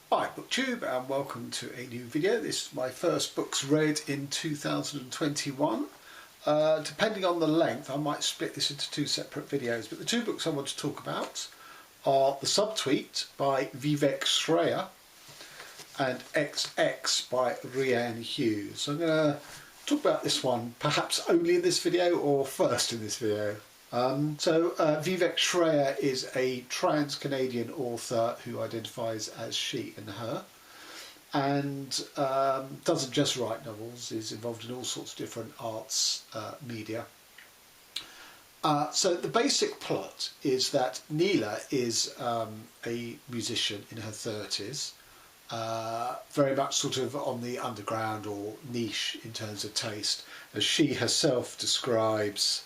Hi BookTube, and welcome to a new video. This is my first books read in 2021. Depending on the length, I might split this into two separate videos, but the two books I want to talk about are The Subtweet by Vivek Shraya and XX by Rian Hughes. So I'm going to talk about this one perhaps only in this video or first in this video. Vivek Shraya is a trans-Canadian author who identifies as she and her, and doesn't just write novels, is involved in all sorts of different arts media. So the basic plot is that Neela is a musician in her 30s, very much sort of on the underground or niche in terms of taste, as she herself describes.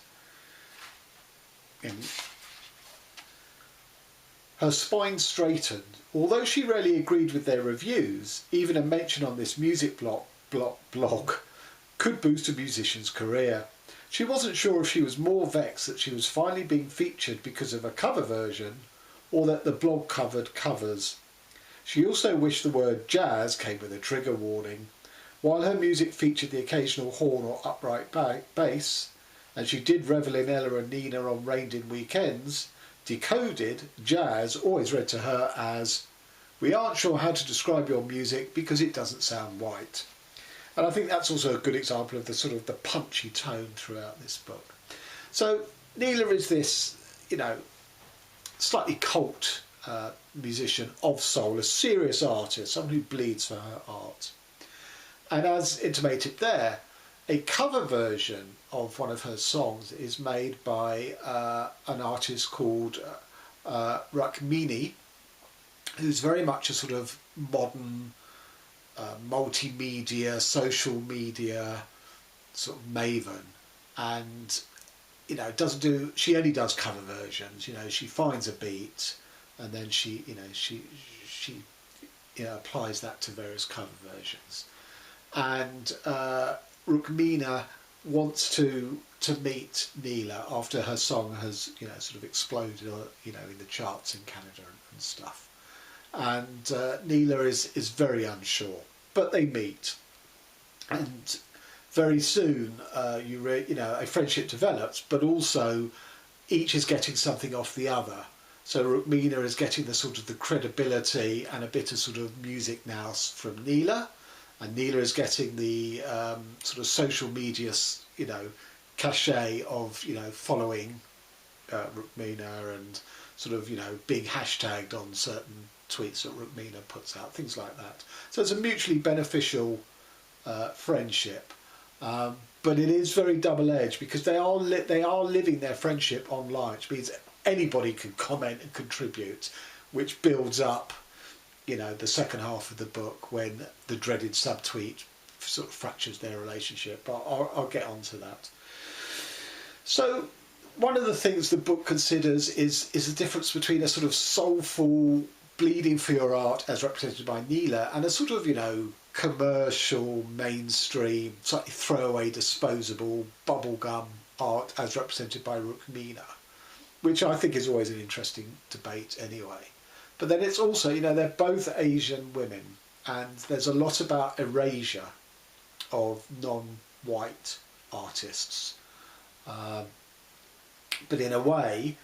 Her spine straightened. Although she rarely agreed with their reviews, even a mention on this music blog could boost a musician's career. She wasn't sure if she was more vexed that she was finally being featured because of a cover version, or that the blog covered covers. She also wished the word jazz came with a trigger warning. While her music featured the occasional horn or upright bass, and she did revel in Ella and Nina on rained-in weekends, decoded, jazz always read to her as, "We aren't sure how to describe your music because it doesn't sound white." And I think that's also a good example of the sort of the punchy tone throughout this book. So Neela is this, slightly cult musician of soul, a serious artist, someone who bleeds for her art. And as intimated there, a cover version of one of her songs is made by an artist called Rukmini, who's very much a sort of modern multimedia, social media sort of maven, and she only does cover versions. She finds a beat and then she applies that to various cover versions. And Rukmina wants to meet Neela after her song has sort of exploded in the charts in Canada and stuff, and Neela is very unsure, but they meet, and very soon a friendship develops, but also each is getting something off the other. So Rukmina is getting the sort of the credibility and a bit of sort of music now from Neela. And Neela is getting the sort of social media, cachet of, following Rukmina and sort of, being hashtagged on certain tweets that Rukmina puts out, things like that. So it's a mutually beneficial friendship, but it is very double-edged because they are living their friendship online, which means anybody can comment and contribute, which builds up the second half of the book when the dreaded subtweet sort of fractures their relationship. But I'll get on to that. So one of the things the book considers is the difference between a sort of soulful bleeding for your art as represented by Neela and a sort of commercial, mainstream, slightly throwaway, disposable bubblegum art as represented by Rukmina, which I think is always an interesting debate anyway. But then it's also, they're both Asian women, and there's a lot about erasure of non-white artists. But in a way,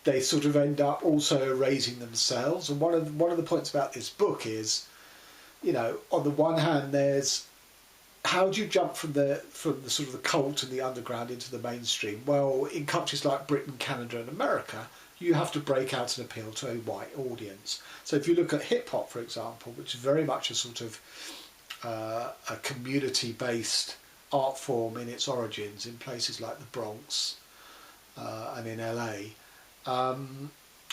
they sort of end up also erasing themselves. And one of the points about this book is, on the one hand, there's how do you jump from the sort of the cult and the underground into the mainstream? Well, in countries like Britain, Canada, and America, you have to break out and appeal to a white audience. So if you look at hip hop, for example, which is very much a sort of a community-based art form in its origins in places like the Bronx and in LA,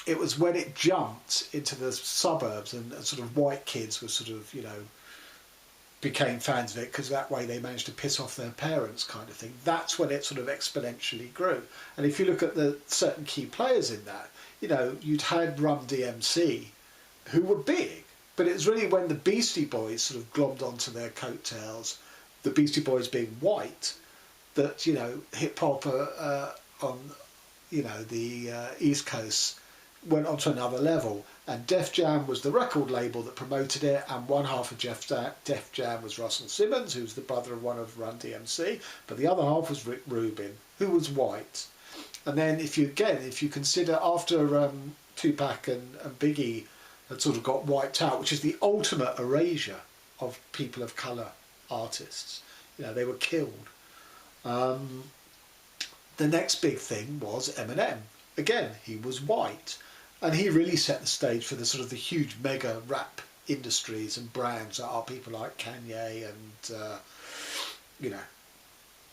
it was when it jumped into the suburbs and sort of white kids were sort of, became fans of it because that way they managed to piss off their parents kind of thing. That's when it sort of exponentially grew. And if you look at the certain key players in that, you'd had Run DMC who were big, but it was really when the Beastie Boys sort of glommed onto their coattails, the Beastie Boys being white, that hip hop on the East Coast went on to another level, and Def Jam was the record label that promoted it, and one half of Def Jam was Russell Simmons, who was the brother of one of Run DMC, but the other half was Rick Rubin, who was white. And then if you consider after Tupac and Biggie had sort of got wiped out, which is the ultimate erasure of people of colour artists, they were killed. The next big thing was Eminem. Again, he was white, and he really set the stage for the sort of the huge mega rap industries and brands that are people like Kanye and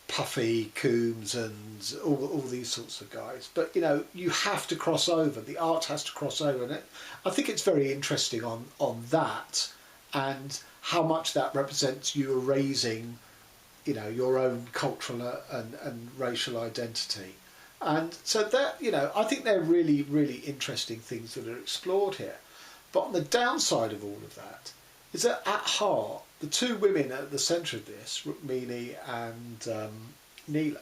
Puffy, Coombs, and all these sorts of guys. But you have to cross over. The art has to cross over, and I think it's very interesting on that, and how much that represents you erasing, your own cultural and racial identity. And so that, I think they're really, really interesting things that are explored here. But on the downside of all of that is that at heart, the two women at the centre of this, Rukmini and Neela,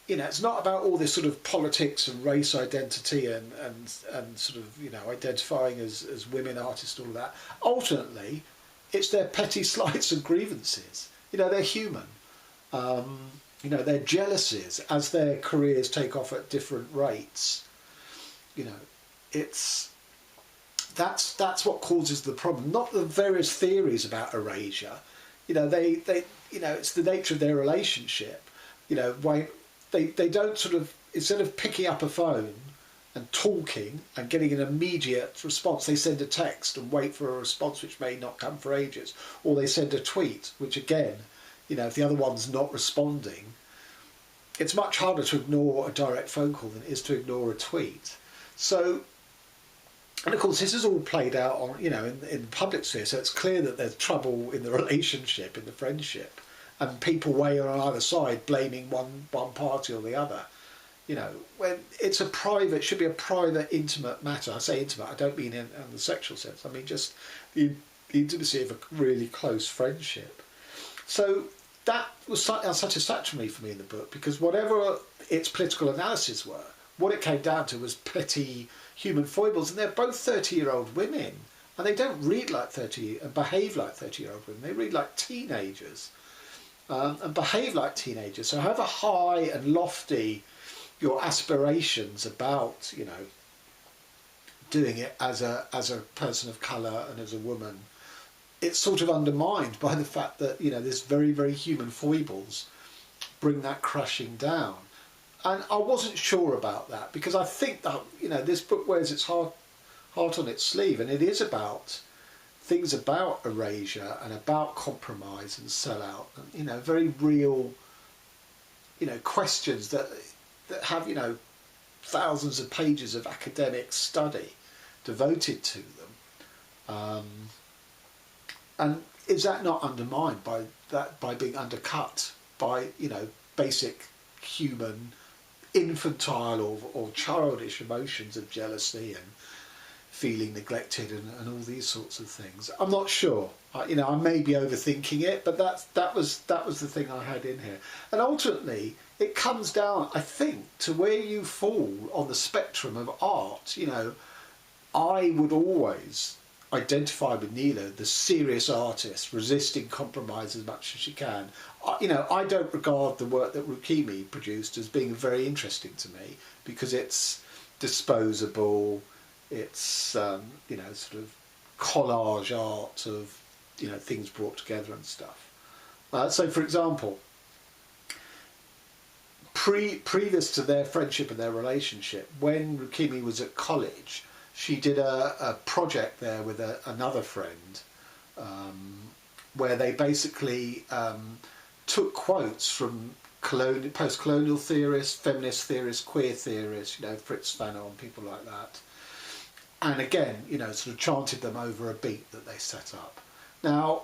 it's not about all this sort of politics and race identity and sort of, identifying as women artists, all of that. Ultimately, it's their petty slights and grievances. They're human. Their jealousies as their careers take off at different rates. That's what causes the problem, not the various theories about erasure. It's the nature of their relationship. Why they don't sort of, instead of picking up a phone and talking and getting an immediate response, they send a text and wait for a response which may not come for ages, or they send a tweet, which again, if the other one's not responding, it's much harder to ignore a direct phone call than it is to ignore a tweet. So, and of course, this is all played out on, in the public sphere, so it's clear that there's trouble in the relationship, in the friendship, and people weigh on either side, blaming one party or the other. When it's it should be a private, intimate matter. I say intimate, I don't mean in the sexual sense. I mean just the intimacy of a really close friendship. So that was unsatisfactory for me in the book, because whatever its political analysis were, what it came down to was petty human foibles, and they're both 30-year-old women, and they don't read like 30 and behave like 30-year-old women. They read like teenagers and behave like teenagers. So however high and lofty your aspirations about, doing it as a person of colour and as a woman, it's sort of undermined by the fact that, this very, very human foibles bring that crashing down. And I wasn't sure about that, because I think that, this book wears its heart on its sleeve, and it is about things about erasure and about compromise and sellout, and, very real, questions that have, thousands of pages of academic study devoted to them. And is that not undermined by being undercut by, basic human, infantile or childish emotions of jealousy and feeling neglected and all these sorts of things? I'm not sure. I may be overthinking it, but that was the thing I had in here. And ultimately, it comes down, I think, to where you fall on the spectrum of art. I would always identify with Neela, the serious artist, resisting compromise as much as she can. I don't regard the work that Rukmini produced as being very interesting to me, because it's disposable, it's sort of collage art of things brought together and stuff. So, for example, previous to their friendship and their relationship, when Rukmini was at college, she did a project there with another friend, where they basically took quotes from post-colonial theorists, feminist theorists, queer theorists, Fritz Fanon, people like that, and again, sort of chanted them over a beat that they set up. Now,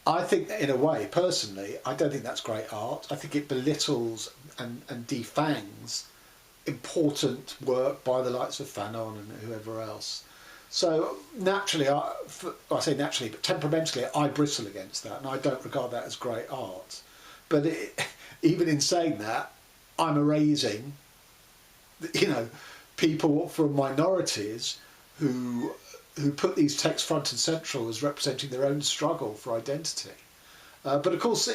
I think that in a way, personally, I don't think that's great art. I think it belittles and defangs important work by the likes of Fanon and whoever else. So naturally, I say naturally, but temperamentally, I bristle against that, and I don't regard that as great art. But even in saying that, I'm erasing you know, people from minorities who put these texts front and central as representing their own struggle for identity. But of course,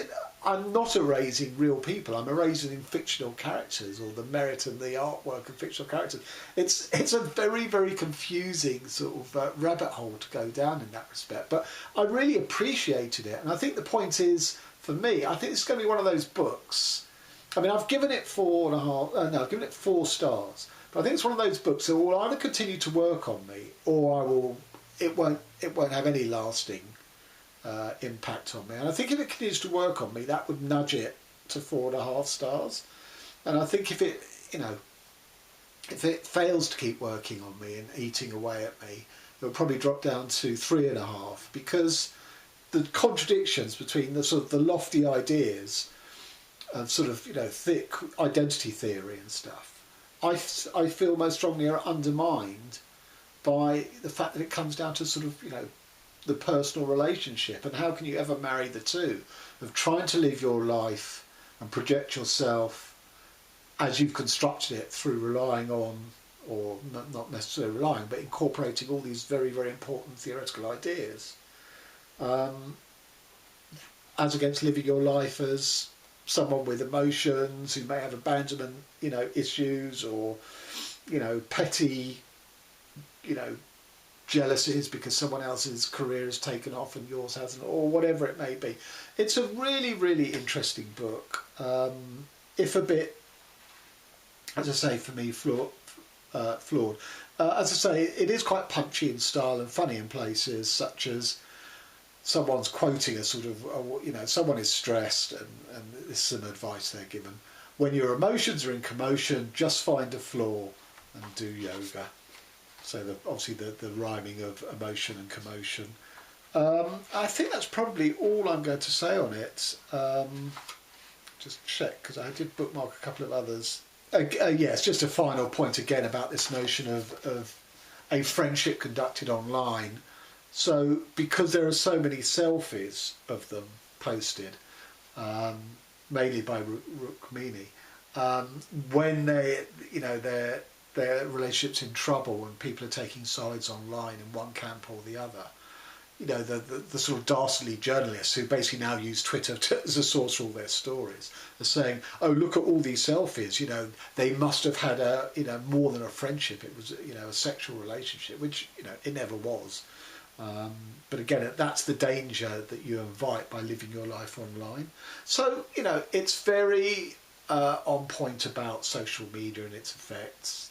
I'm not erasing real people. I'm erasing fictional characters, or the merit and the artwork of fictional characters. It's a very, very confusing sort of rabbit hole to go down in that respect. But I really appreciated it, and I think the point is, for me, I think it's going to be one of those books. I mean, I've given it 4.5. No, I've given it 4 stars. But I think it's one of those books that will either continue to work on me, or it won't have any lasting impact on me. And I think if it continues to work on me, that would nudge it to 4.5 stars. And I think if it fails to keep working on me and eating away at me, it will probably drop down to 3.5, because the contradictions between the sort of the lofty ideas of sort of, you know, thick identity theory and stuff, I feel most strongly are undermined by the fact that it comes down to sort of, you know, the personal relationship. And how can you ever marry the two of trying to live your life and project yourself as you've constructed it through relying on, or not necessarily relying, but incorporating all these very, very important theoretical ideas, as against living your life as someone with emotions who may have abandonment, you know, issues, or, you know, petty, you know, jealousies because someone else's career has taken off and yours hasn't, or whatever it may be. It's a really, really interesting book. If a bit, as I say, for me, flawed. As I say, it is quite punchy in style and funny in places, such as someone's quoting a sort of, you know, someone is stressed, and there's some advice they're given. When your emotions are in commotion, just find a floor and do yoga. So obviously the rhyming of emotion and commotion. I think that's probably all I'm going to say on it. Just check, because I did bookmark a couple of others. Yes, just a final point again about this notion of a friendship conducted online. So because there are so many selfies of them posted, mainly by Rukmini, when they, you know, their relationship's in trouble and people are taking sides online in one camp or the other, you know, the sort of dastardly journalists who basically now use Twitter as a source for all their stories are saying, oh, look at all these selfies, you know, they must have had a, you know, more than a friendship, it was, you know, a sexual relationship, which, you know, it never was. But again, that's the danger that you invite by living your life online. So, you know, it's very on point about social media and its effects.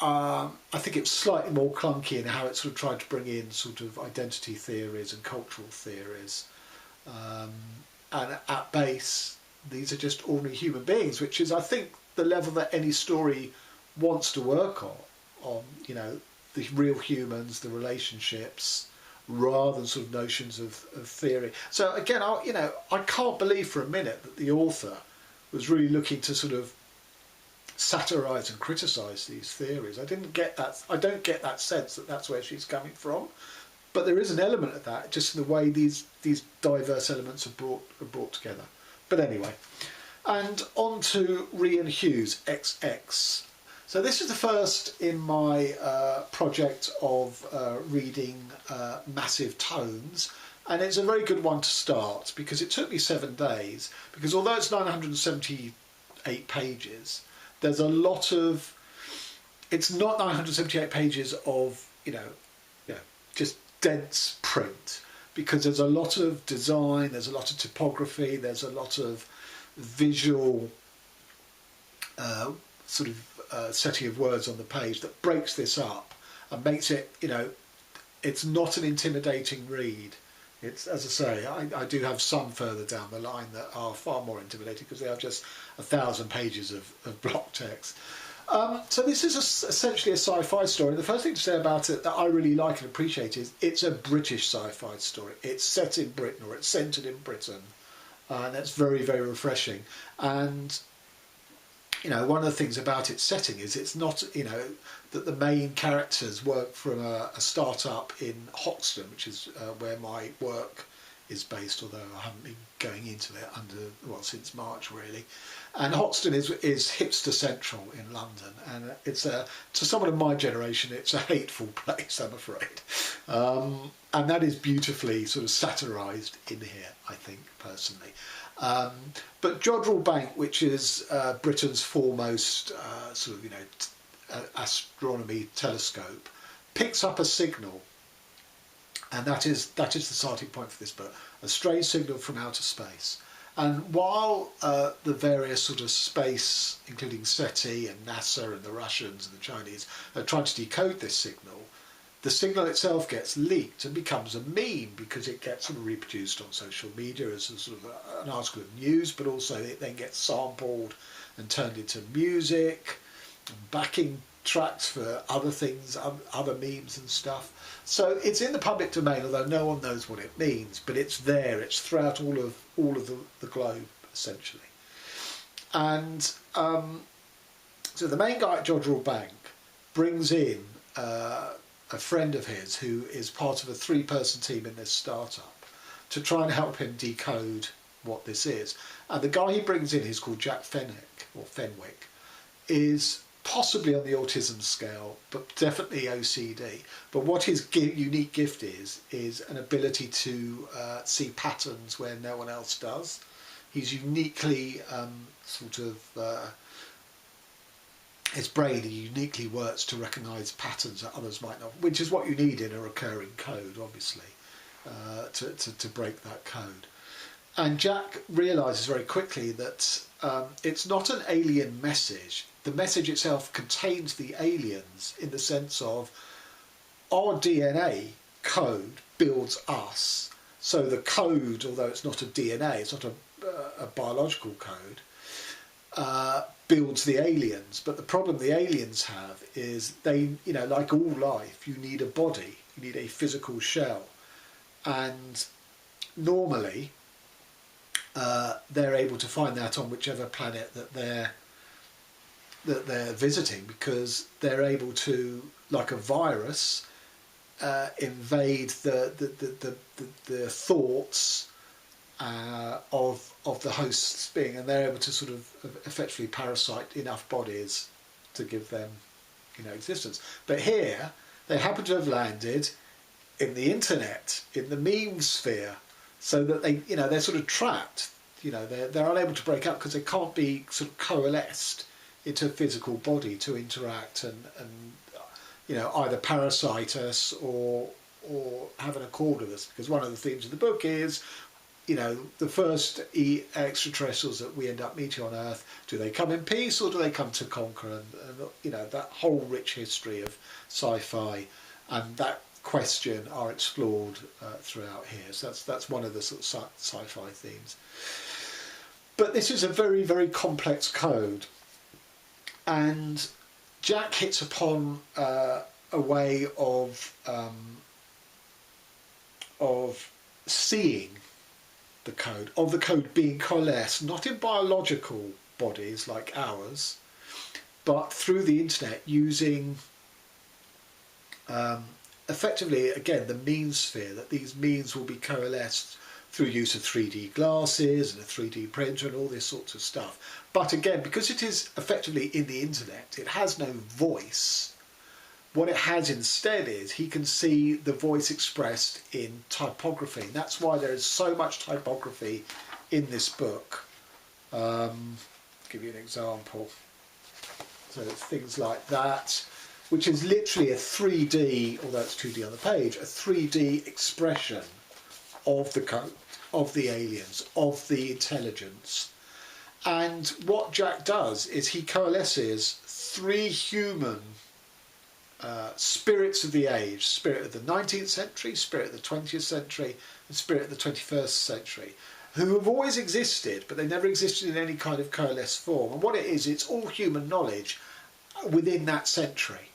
I think it's slightly more clunky in how it sort of tried to bring in sort of identity theories and cultural theories. And at base, these are just ordinary human beings, which is, I think, the level that any story wants to work on, you know, the real humans, the relationships, rather than sort of notions of theory. So again, I can't believe for a minute that the author was really looking to sort of satirise and criticise these theories. I don't get that sense that that's where she's coming from. But there is an element of that, just in the way these diverse elements are brought together. But anyway, and on to Rian Hughes, XX. So this is the first in my project of reading massive tomes, and it's a very good one to start because it took me 7 days, because although it's 978 pages, there's a lot of, it's not 978 pages of, you know, just dense print, because there's a lot of design, there's a lot of typography, there's a lot of visual sort of setting of words on the page that breaks this up and makes it, you know, it's not an intimidating read. It's, as I say, I do have some further down the line that are far more intimidating because they are just 1,000 pages of block text. So this is essentially a sci-fi story. The first thing to say about it that I really like and appreciate is it's a British sci-fi story. It's set in Britain, or it's centred in Britain, and that's very, very refreshing. And you know, one of the things about its setting is it's not, you know, that the main characters work from a start-up in Hoxton, which is where my work is based, although I haven't been going into it since March really. And Hoxton is hipster central in London, and it's to someone of my generation it's a hateful place, I'm afraid. And that is beautifully sort of satirised in here, I think, personally. But Jodrell Bank, which is Britain's foremost astronomy telescope, picks up a signal, and that is the starting point for this book, a strange signal from outer space. And while the various sort of space, including SETI and NASA and the Russians and the Chinese, are trying to decode this signal, the signal itself gets leaked and becomes a meme because it gets sort of reproduced on social media as a sort of an article of news, but also it then gets sampled and turned into music, and backing tracks for other things, other memes and stuff. So it's in the public domain, although no one knows what it means, but it's there. It's throughout all of the globe, essentially. And so the main guy at Jodrell Bank brings in a friend of his who is part of a 3-person team in this startup to try and help him decode what this is. And the guy he brings in, who's called Jack Fenwick, is possibly on the autism scale, but definitely OCD. But what his unique gift is an ability to see patterns where no one else does. He's uniquely his brain uniquely works to recognise patterns that others might not, which is what you need in a recurring code, obviously, to break that code. And Jack realises very quickly that it's not an alien message. The message itself contains the aliens in the sense of our DNA code builds us. So the code, although it's not a DNA, it's not a biological code, builds the aliens. But the problem the aliens have is they, like all life, you need a body, you need a physical shell. And normally they're able to find that on whichever planet that they're visiting, because they're able to, like a virus, invade the thoughts of the host's being, and they're able to sort of effectively parasite enough bodies to give them existence. But here they happen to have landed in the internet, in the meme sphere, so that they're sort of trapped. They're unable to break up because they can't be sort of coalesced into a physical body to interact and either parasite us or have an accord with us. Because one of the themes of the book is, the first extraterrestrials that we end up meeting on Earth, do they come in peace or do they come to conquer? And that whole rich history of sci-fi and that question are explored throughout here. So that's one of the sort of sci-fi themes. But this is a very, very complex code. And Jack hits upon a way of seeing the code being coalesced, not in biological bodies like ours, but through the internet using effectively, again, the meme sphere, that these memes will be coalesced through use of 3D glasses and a 3D printer and all this sorts of stuff. But again, because it is effectively in the internet, it has no voice. What it has instead is he can see the voice expressed in typography. And that's why there is so much typography in this book. I'll give you an example. So it's things like that, which is literally a 3D, although it's 2D on the page, a 3D expression of the code, of the aliens, of the intelligence. And what Jack does is he coalesces 3 human spirits of the age: spirit of the 19th century, spirit of the 20th century, and spirit of the 21st century, who have always existed, but they never existed in any kind of coalesced form. And what it is, it's all human knowledge within that century.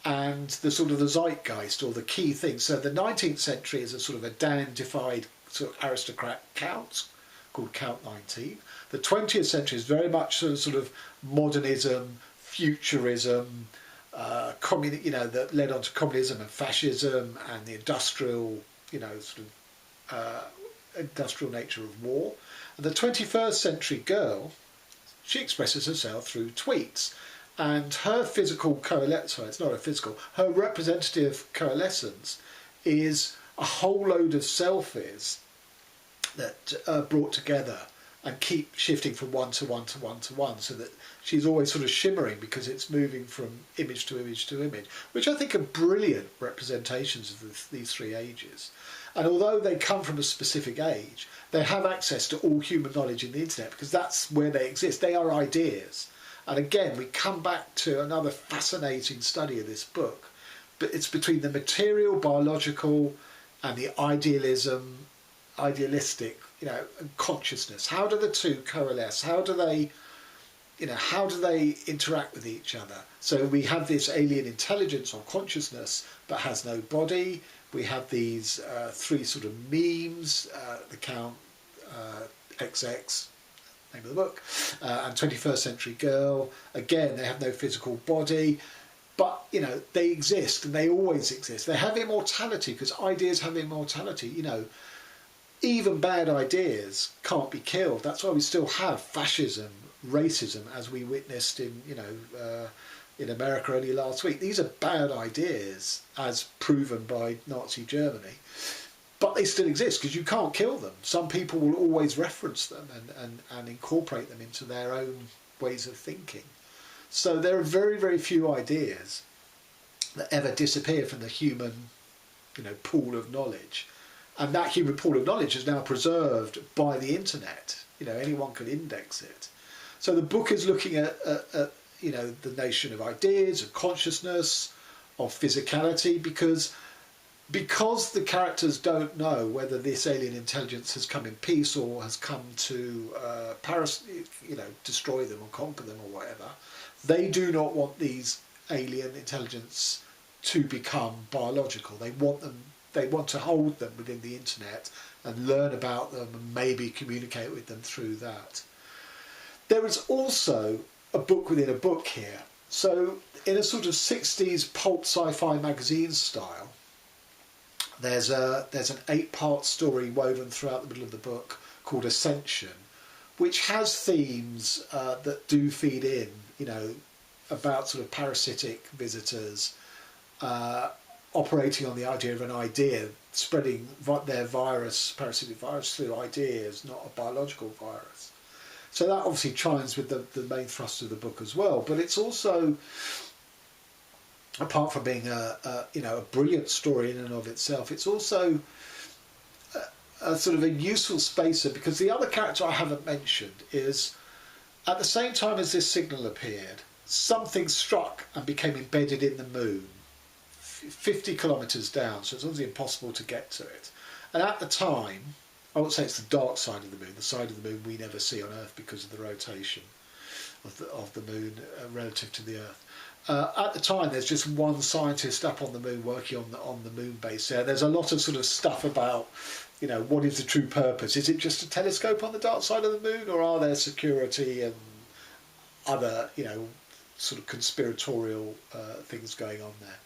And the sort of the zeitgeist, or the key thing. So the 19th century is a sort of a dandified sort of aristocrat count called Count 19. The 20th century is very much sort of modernism, futurism, that led on to communism and fascism and the industrial, industrial nature of war. And the 21st century girl, she expresses herself through tweets. And her physical sorry, it's not a physical, her representative coalescence is a whole load of selfies that are brought together and keep shifting from one to one to one to one, so that she's always sort of shimmering because it's moving from image to image to image, which I think are brilliant representations of these three ages. And although they come from a specific age, they have access to all human knowledge in the internet because that's where they exist. They are ideas. And again, we come back to another fascinating study of this book, but it's between the material, biological, and the idealistic, and consciousness. How do the two coalesce? How do they interact with each other? So we have this alien intelligence or consciousness, but has no body. We have these three sort of memes, the Count, XX, name of the book, and 21st century girl. Again, they have no physical body, but they exist, and they always exist. They have immortality because ideas have immortality. Even bad ideas can't be killed. That's why we still have fascism, racism, as we witnessed in America only last week. These are bad ideas, as proven by Nazi Germany. But they still exist because you can't kill them. Some people will always reference them and incorporate them into their own ways of thinking. So there are very, very few ideas that ever disappear from the human, pool of knowledge. And that human pool of knowledge is now preserved by the internet. Anyone can index it. So the book is looking at the nation of ideas, of consciousness, of physicality, because the characters don't know whether this alien intelligence has come in peace or has come to destroy them or conquer them or whatever. They do not want these alien intelligence to become biological. They want to hold them within the internet and learn about them and maybe communicate with them through that. There is also a book within a book here. So in a sort of 60s pulp sci-fi magazine style, there's an 8-part story woven throughout the middle of the book called Ascension, which has themes that do feed in, about sort of parasitic visitors, operating on the idea of an idea, spreading their parasitic virus through ideas, not a biological virus. So that obviously chimes with the main thrust of the book as well. But it's also, apart from being a brilliant story in and of itself, it's also a sort of a useful spacer, because the other character I haven't mentioned is, at the same time as this signal appeared, something struck and became embedded in the moon, 50 kilometres down, so it's obviously impossible to get to it. And at the time, I would say it's the dark side of the moon, the side of the moon we never see on Earth because of the rotation of the moon relative to the Earth. At the time, there's just one scientist up on the moon working on the moon base there. There's a lot of sort of stuff about, what is the true purpose? Is it just a telescope on the dark side of the moon, or are there security and other, sort of conspiratorial things going on there?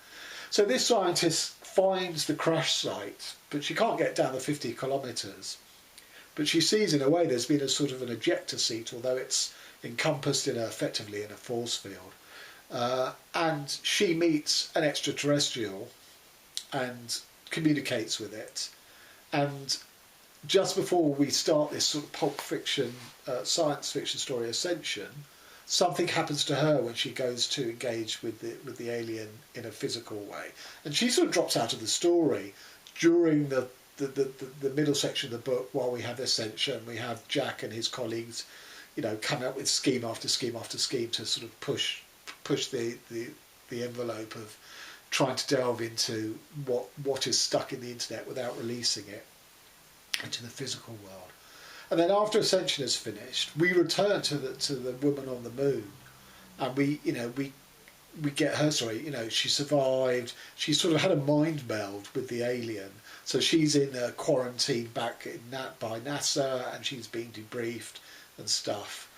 So this scientist finds the crash site, but she can't get down the 50 kilometres. But she sees, in a way, there's been a sort of an ejector seat, although it's encompassed effectively in a force field. And she meets an extraterrestrial and communicates with it. And just before we start this sort of pulp fiction, science fiction story, Ascension, something happens to her when she goes to engage with the alien in a physical way, and she sort of drops out of the story during the middle section of the book. While we have Ascension, we have Jack and his colleagues, coming up with scheme after scheme after scheme to sort of push the envelope of trying to delve into what is stuck in the internet without releasing it into the physical world. And then after Ascension is finished, we return to the woman on the moon, and we get her story. She survived. She sort of had a mind meld with the alien, so she's in a quarantine back by NASA, and she's being debriefed and stuff.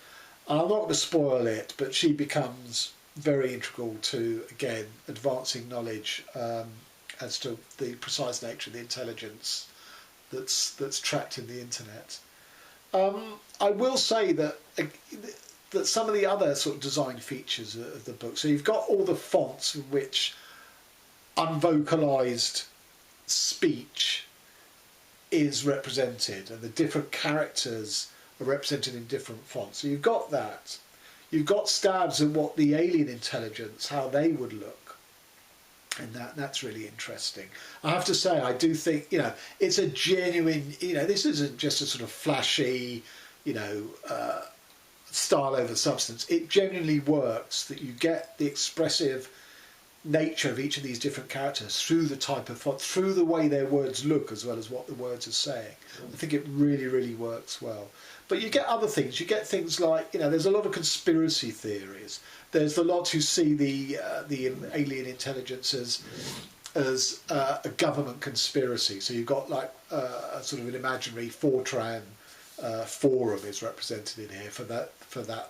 And I'm not going to spoil it, but she becomes very integral to, again, advancing knowledge as to the precise nature of the intelligence that's trapped in the internet. I will say that some of the other sort of design features of the book. So you've got all the fonts in which unvocalized speech is represented, and the different characters are represented in different fonts. So you've got that. You've got stabs at what the alien intelligence, how they would look, and that's really interesting. I have to say, I do think, you know, it's a genuine, you know, this isn't just a sort of flashy, you know, style over substance. It genuinely works, that you get the expressive nature of each of these different characters through the type of font, through the way their words look, as well as what the words are saying. I think it really, really works well. But you get other things. You get things like, you know, there's a lot of conspiracy theories. There's the lot who see the alien intelligence as a government conspiracy. So you've got like a sort of an imaginary Fortran forum is represented in here for that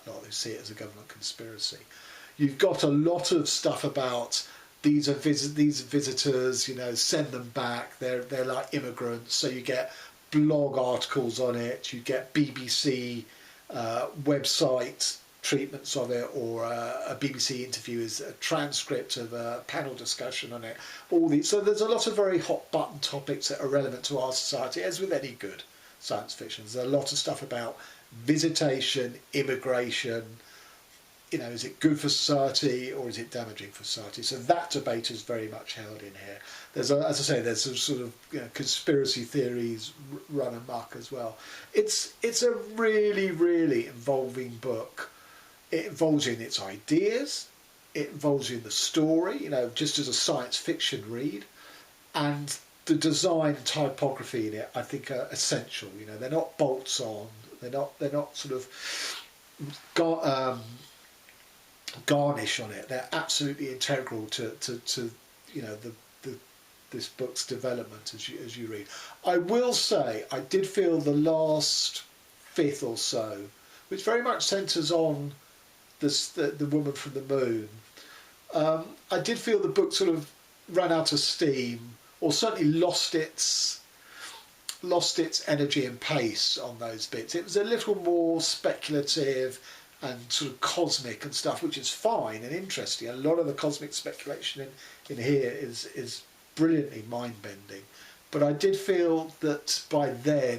lot who see it as a government conspiracy. You've got a lot of stuff about these visitors, you know, send them back. They're like immigrants. So you get blog articles on it. You get BBC website treatments of it, or a BBC interview is a transcript of a panel discussion on it. All these. So there's a lot of very hot button topics that are relevant to our society, as with any good science fiction. There's a lot of stuff about visitation, immigration. You know, is it good for society or is it damaging for society? So that debate is very much held in here. There's, as I say, there's some sort of, you know, conspiracy theories run amok as well. It's a really, really involving book. It involves you in its ideas. It involves you in the story. You know, just as a science fiction read, and the design and typography in it, I think, are essential. You know, they're not bolts on. They're not sort of garnish on it. They're absolutely integral to you know, this book's development as you read. I will say I did feel the last fifth or so, which very much centres on the woman from the moon. I did feel the book sort of ran out of steam, or certainly lost its energy and pace on those bits. It was a little more speculative and sort of cosmic and stuff, which is fine and interesting. A lot of the cosmic speculation in here is brilliantly mind-bending. But I did feel that by then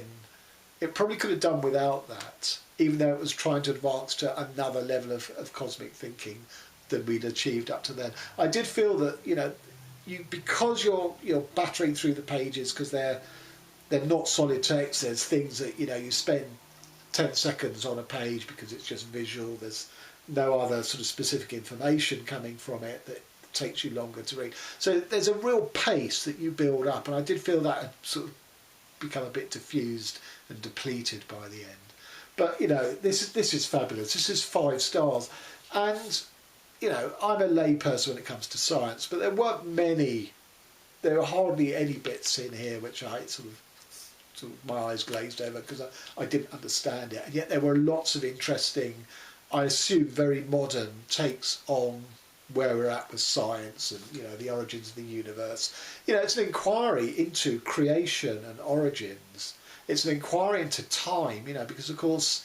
it probably could have done without that, even though it was trying to advance to another level of cosmic thinking than we'd achieved up to then. I did feel that, you know, because you're battering through the pages, because they're not solid text, there's things that, you know, you spend 10 seconds on a page because it's just visual. There's no other sort of specific information coming from it that takes you longer to read. So there's a real pace that you build up, and I did feel that had sort of become a bit diffused and depleted by the end. But, you know, this is fabulous. This is 5 stars. And, you know, I'm a lay person when it comes to science, but there were hardly any bits in here which I sort of my eyes glazed over because I didn't understand it. And yet there were lots of interesting, I assume very modern takes on where we're at with science and, you know, the origins of the universe. You know, it's an inquiry into creation and origins. It's an inquiry into time, you know, because of course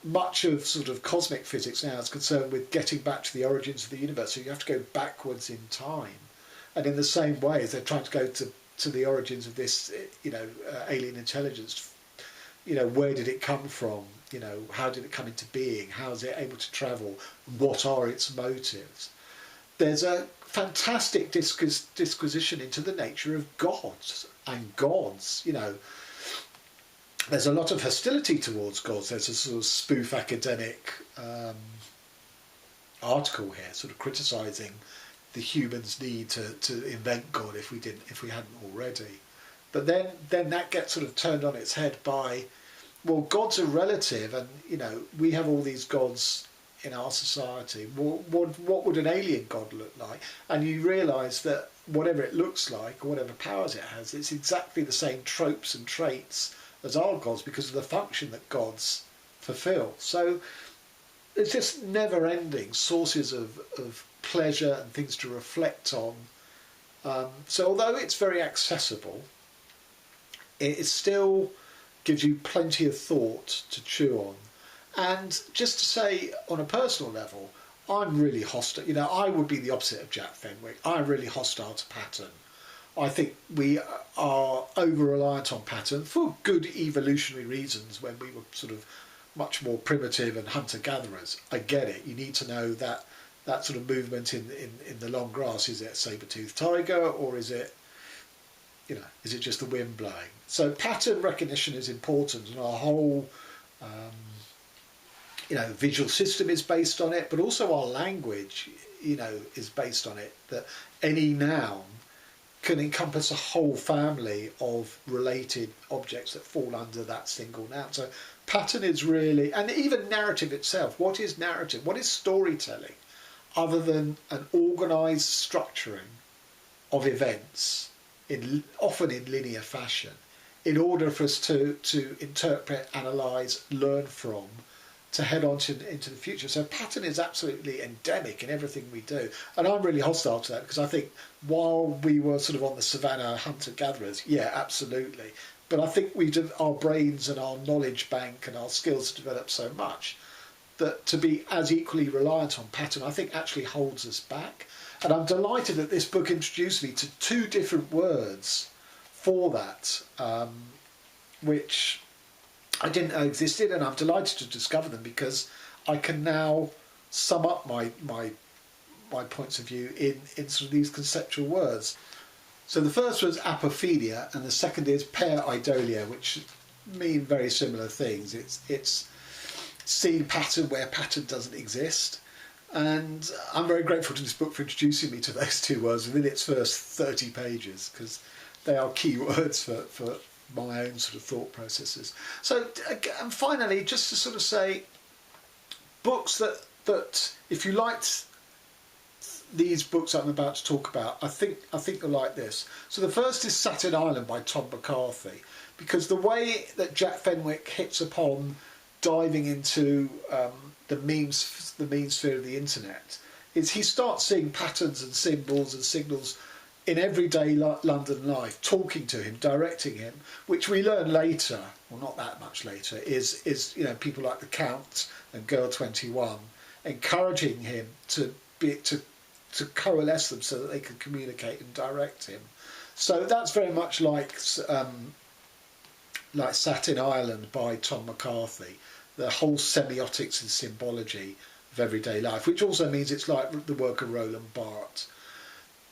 much of sort of cosmic physics now is concerned with getting back to the origins of the universe. So you have to go backwards in time. And in the same way as they're trying to go to the origins of this, you know, alien intelligence, you know, where did it come from? You know, how did it come into being? How is it able to travel? What are its motives? There's a fantastic disquisition into the nature of gods and gods. You know, there's a lot of hostility towards gods. There's a sort of spoof academic article here, sort of criticising the humans' need to invent God if we hadn't already. But then that gets sort of turned on its head by, well, gods are relative, and, you know, we have all these gods in our society. What would an alien god look like? And you realise that whatever it looks like, or whatever powers it has, it's exactly the same tropes and traits as our gods because of the function that gods fulfil. So it's just never-ending sources of pleasure and things to reflect on. So although it's very accessible, it still gives you plenty of thought to chew on. And just to say, on a personal level, I'm really hostile. You know, I would be the opposite of Jack Fenwick. I'm really hostile to Pattern. I think we are over-reliant on Pattern for good evolutionary reasons when we were sort of much more primitive and hunter-gatherers. I get it. You need to know that sort of movement in the long grass. Is it a saber-toothed tiger, or is it, you know, is it just the wind blowing? So pattern recognition is important, and our whole you know, visual system is based on it, but also our language, you know, is based on it. That any noun can encompass a whole family of related objects that fall under that single noun. So pattern is really, and even narrative itself. What is narrative? What is storytelling other than an organised structuring of events, often in linear fashion, in order for us to interpret, analyse, learn from, to head on into the future. So pattern is absolutely endemic in everything we do. And I'm really hostile to that, because I think while we were sort of on the savannah hunter-gatherers, yeah, absolutely. But I think our brains and our knowledge bank and our skills developed so much that to be as equally reliant on pattern, I think actually holds us back. And I'm delighted that this book introduced me to two different words for that, which I didn't know existed, and I'm delighted to discover them, because I can now sum up my points of view in sort of these conceptual words. So the first was apophilia, and the second is pareidolia, which mean very similar things. It's seeing pattern where pattern doesn't exist. And I'm very grateful to this book for introducing me to those two words within its first 30 pages, because they are key words for my own sort of thought processes. So, and finally, just to sort of say, books that if you liked these books I'm about to talk about, I think you'll like this. So the first is Satin Island by Todd McCarthy, because the way that Jack Fenwick hits upon diving into the mean sphere of the internet is he starts seeing patterns and symbols and signals in everyday London life, talking to him, directing him, which we learn later, or not that much later, is you know, people like the Count and Girl 21 encouraging him to coalesce them so that they can communicate and direct him. So that's very much like Satin Island by Tom McCarthy, the whole semiotics and symbology of everyday life, which also means it's like the work of Roland Barthes.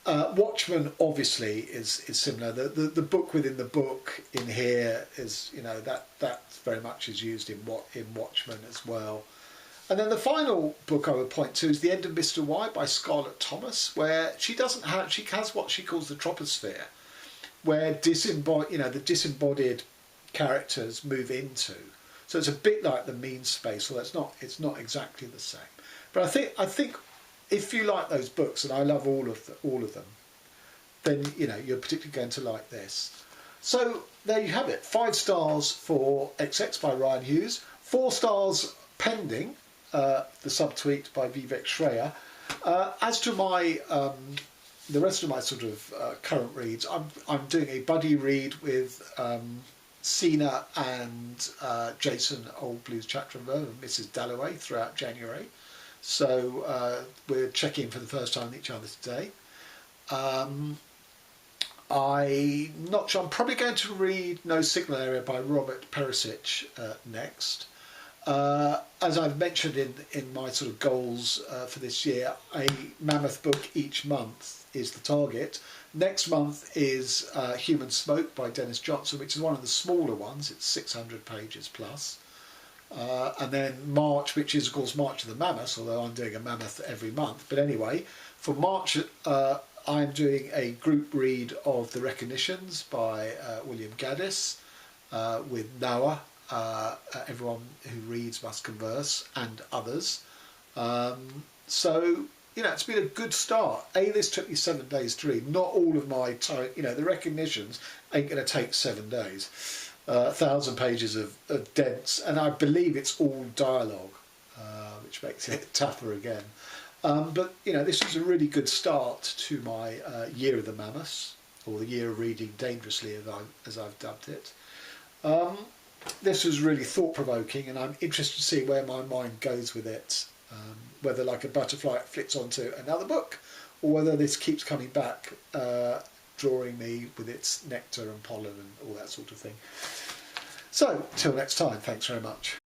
Watchmen obviously is similar. The book within the book in here is, you know, that very much is used in Watchmen as well. And then the final book I would point to is The End of Mr. White by Scarlett Thomas, where she has what she calls the troposphere, where the disembodied characters move into. So it's a bit like the mean space, although it's not exactly the same. But I think if you like those books, and I love all of them, then you know you're particularly going to like this. So there you have it. 5 stars for XX by Rian Hughes. 4 stars pending. The Subtweet by Vivek Shraya. As to my the rest of my sort of current reads, I'm doing a buddy read with Sina and Jason Old Blues Chapter and Mrs. Dalloway throughout January. So we're checking in for the first time with each other today. I'm not sure. I'm probably going to read No Signal Area by Robert Perisic next. As I've mentioned in my sort of goals for this year, a mammoth book each month is the target. Next month is Human Smoke by Dennis Johnson, which is one of the smaller ones. It's 600 pages plus. And then March, which is of course March of the Mammoths, although I'm doing a mammoth every month. But anyway, for March I'm doing a group read of The Recognitions by William Gaddis with Noah, Everyone Who Reads Must Converse, and others. So, you know, it's been a good start. This took me 7 days to read. Not all of my time, you know, The Recognitions ain't going to take 7 days. 1,000 pages of dense, and I believe it's all dialogue, which makes it tougher again. But you know, this was a really good start to my Year of the Mammoths. or the year of reading dangerously, as I've dubbed it. This was really thought-provoking, and I'm interested to see where my mind goes with it, whether like a butterfly it flits onto another book, or whether this keeps coming back, drawing me with its nectar and pollen and all that sort of thing. So, till next time, thanks very much.